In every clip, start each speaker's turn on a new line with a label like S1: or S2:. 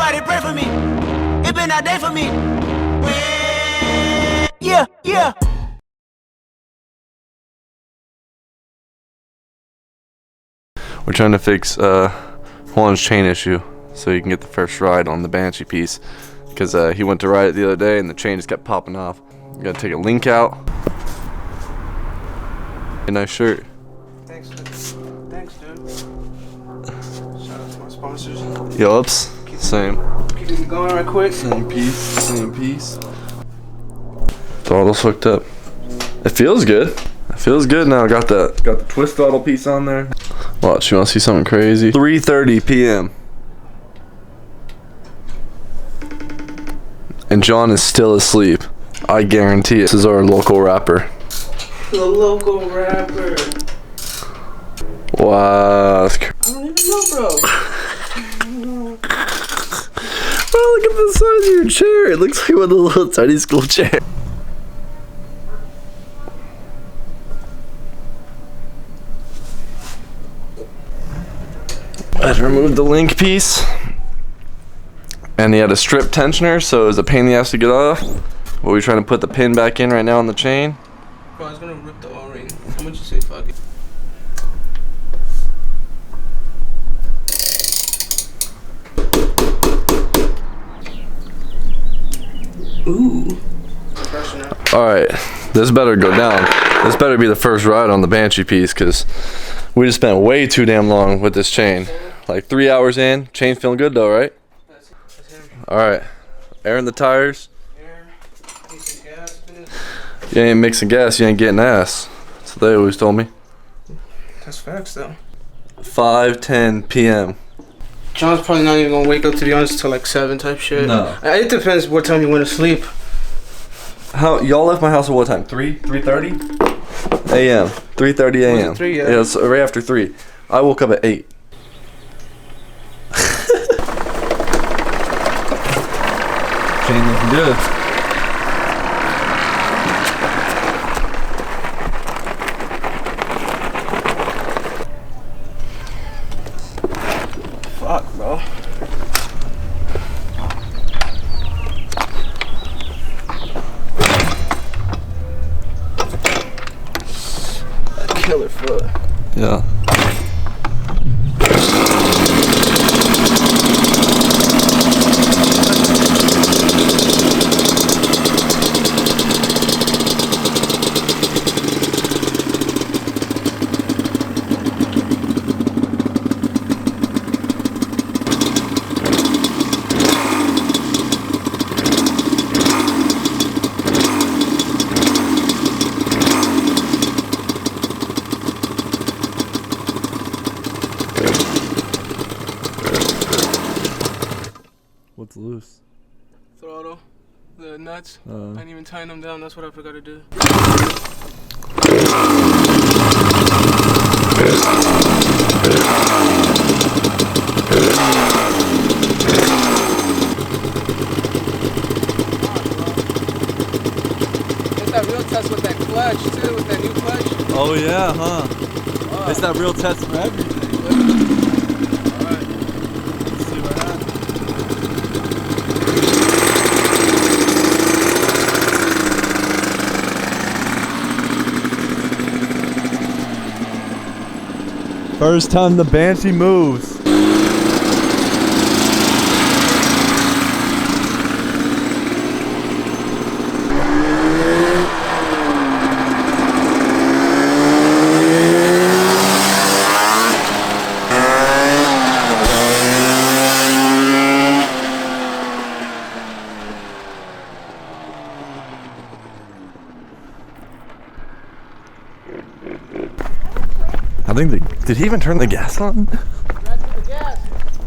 S1: Somebody pray for me. It been a day for me. Yeah, yeah.
S2: We're trying to fix Juan's chain issue so he can get the first ride on the Banshee piece, because he went to ride it the other day and the chain just kept popping off. You gotta take a link out. A nice shirt.
S3: Thanks, dude. Thanks, dude. Shout out to my sponsors.
S2: Yups. Same.
S3: Keep it going right quick.
S2: Same piece. Same piece. Throttle's hooked up. It feels good. It feels good now. Got the twist throttle piece on there. Watch, you wanna see something crazy? 3:30 p.m. and John is still asleep. I guarantee it. This is our local rapper.
S3: The local rapper.
S2: Wow. That's
S3: I don't even know, bro.
S2: Bro, look at the size of your chair. It looks like one of the little tiny school chairs. I had to remove the link piece. And he had a strip tensioner, so it was a pain in the ass to get off. But we're trying to put the pin back in right now on the chain.
S3: Bro, I was gonna rip the O-ring. How much you say fuck it? Ooh.
S2: Alright, this better go down. This better be the first ride on the Banshee piece, because we just spent way too damn long with this chain. Like 3 hours in. Chain feeling good though, right? Alright. Air in the tires. You ain't mixing gas, you ain't getting ass. That's what they always told me.
S3: That's facts though.
S2: 5:10 p.m.
S3: John's probably not even gonna wake up, to be honest, till like 7 type shit.
S2: No.
S3: It depends what time you went to sleep.
S2: How y'all left my house at what time? 3:30 a.m. 3:30 a.m.
S3: Was it 3? Yeah.
S2: Yeah, it's right after 3. I woke up at 8. Chain looking good.
S3: Fuck, bro. A killer foot.
S2: Yeah. What's loose?
S3: Throttle. The nuts. I didn't even tighten them down. That's what I forgot to do. Get that real test with that clutch too, with that new clutch.
S2: Oh yeah, huh? Oh. It's that real test for everything.
S3: Alright.
S2: Let's see what happens. First time the Banshee moves. I think did he even turn the gas on?
S3: Ran through the gas.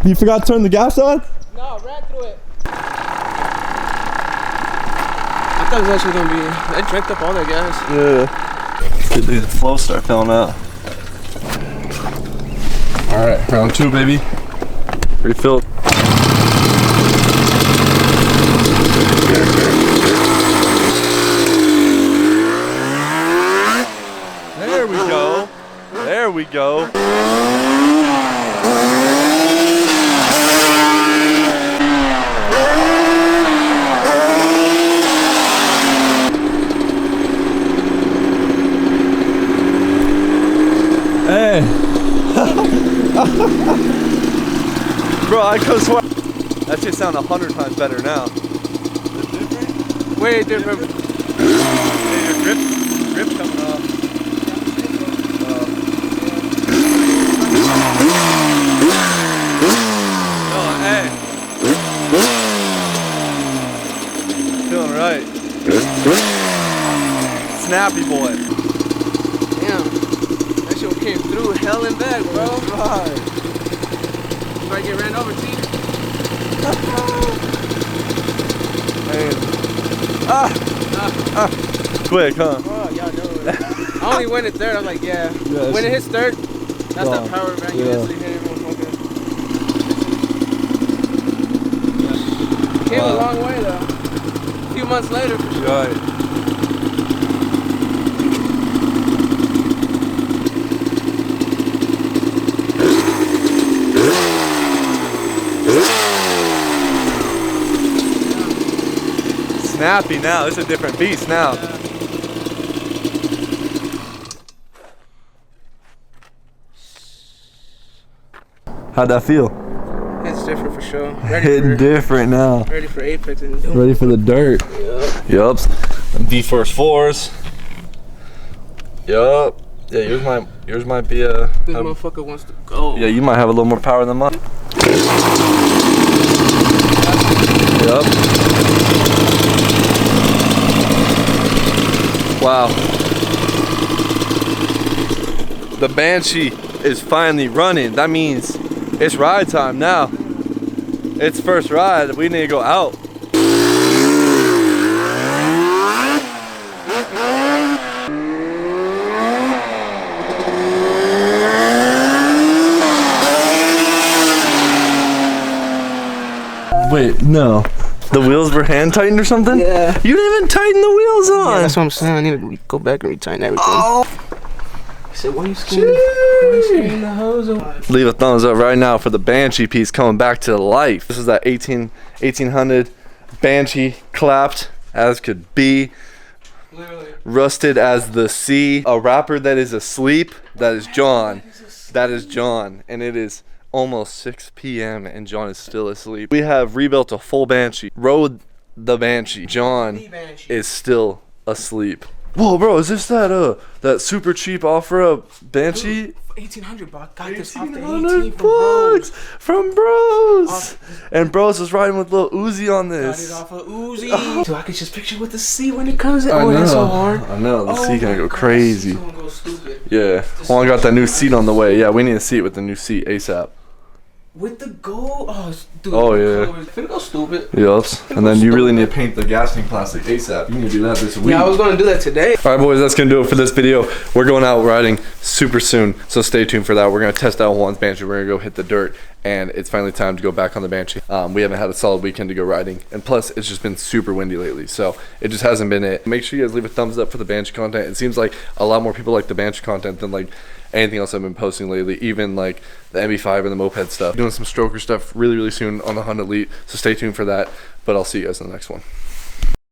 S2: You forgot to turn the gas on?
S3: No, ran through it. I thought it was actually gonna be. I drank up all that gas.
S2: Yeah. Good thing the flow start filling up. Alright, round 2, baby. Refilled. There we go. There we go. Bro, I could swear. That shit sound 100 times better now.
S3: Way different.
S2: Hey, your grip coming off. Oh, hey. Feeling right. Snappy boy.
S3: Damn. That shit came through hell and back, bro.
S2: Right.
S3: If I get ran over, see?
S2: Quick, huh?
S3: Oh, y'all know it. I only went in third. I was like, yeah.
S2: Yeah,
S3: When it hits third, that's that power back. You instantly hit it, motherfucker. Came a long way, though. A few months later, for sure.
S2: Right. Snappy now. It's a different beast now. How'd that feel?
S3: It's different for sure.
S2: Hitting different now.
S3: Ready for Apex and doing
S2: Ready for the dirt. Yup. vforce 4s. Yup. Yeah, yours might be a.
S3: This motherfucker wants to go.
S2: Yeah, you might have a little more power than mine. Yup. Wow. The Banshee is finally running. That means it's ride time now. It's first ride. We need to go out. Wait, no. The wheels were hand tightened or something?
S3: Yeah.
S2: You didn't even tighten the wheels on.
S3: Yeah, that's what I'm saying. I need to go back and retighten everything.
S2: Oh.
S3: I said, why you scaring the hose away?
S2: Leave a thumbs up right now for the Banshee piece coming back to life. This is that 1800 Banshee, clapped as could be.
S3: Literally.
S2: Rusted as the sea. A rapper that is asleep. That is John. That is John. And it is almost 6 p.m. and John is still asleep. We have rebuilt a full Banshee. Rode the Banshee. John is still asleep. Whoa, bro, is this that super cheap OfferUp Banshee?
S3: 1800, bro. I got this off the
S2: 1800
S3: 18 from Bros.
S2: from Bros. And Bros was riding with Lil Uzi on
S3: Got
S2: this.
S3: it off of Uzi. Dude, I could just picture with the C when it comes in.
S2: I
S3: Oh,
S2: know.
S3: that's so hard.
S2: I know. The seat gonna go
S3: God,
S2: crazy.
S3: it's gonna go stupid.
S2: Yeah. Juan got that new seat on the way. Yeah, we need a seat with the new seat ASAP.
S3: With the gold, dude.
S2: Oh, yeah.
S3: It's gonna go stupid.
S2: Yups. And then you really need to paint the gas tank plastic ASAP. You need to do that this week.
S3: Yeah, I was gonna do that today.
S2: Alright boys, that's gonna do it for this video. We're going out riding super soon, so stay tuned for that. We're gonna test out Juan's Banshee. We're gonna go hit the dirt, and it's finally time to go back on the Banshee. We haven't had a solid weekend to go riding, and plus it's just been super windy lately, so it just hasn't been it. Make sure you guys leave a thumbs up for the Banshee content. It seems like a lot more people like the Banshee content than like anything else I've been posting lately, even like the MB5 and the moped stuff. Doing some stroker stuff really soon on the Honda Elite, so stay tuned for that, but I'll see you guys in the next one.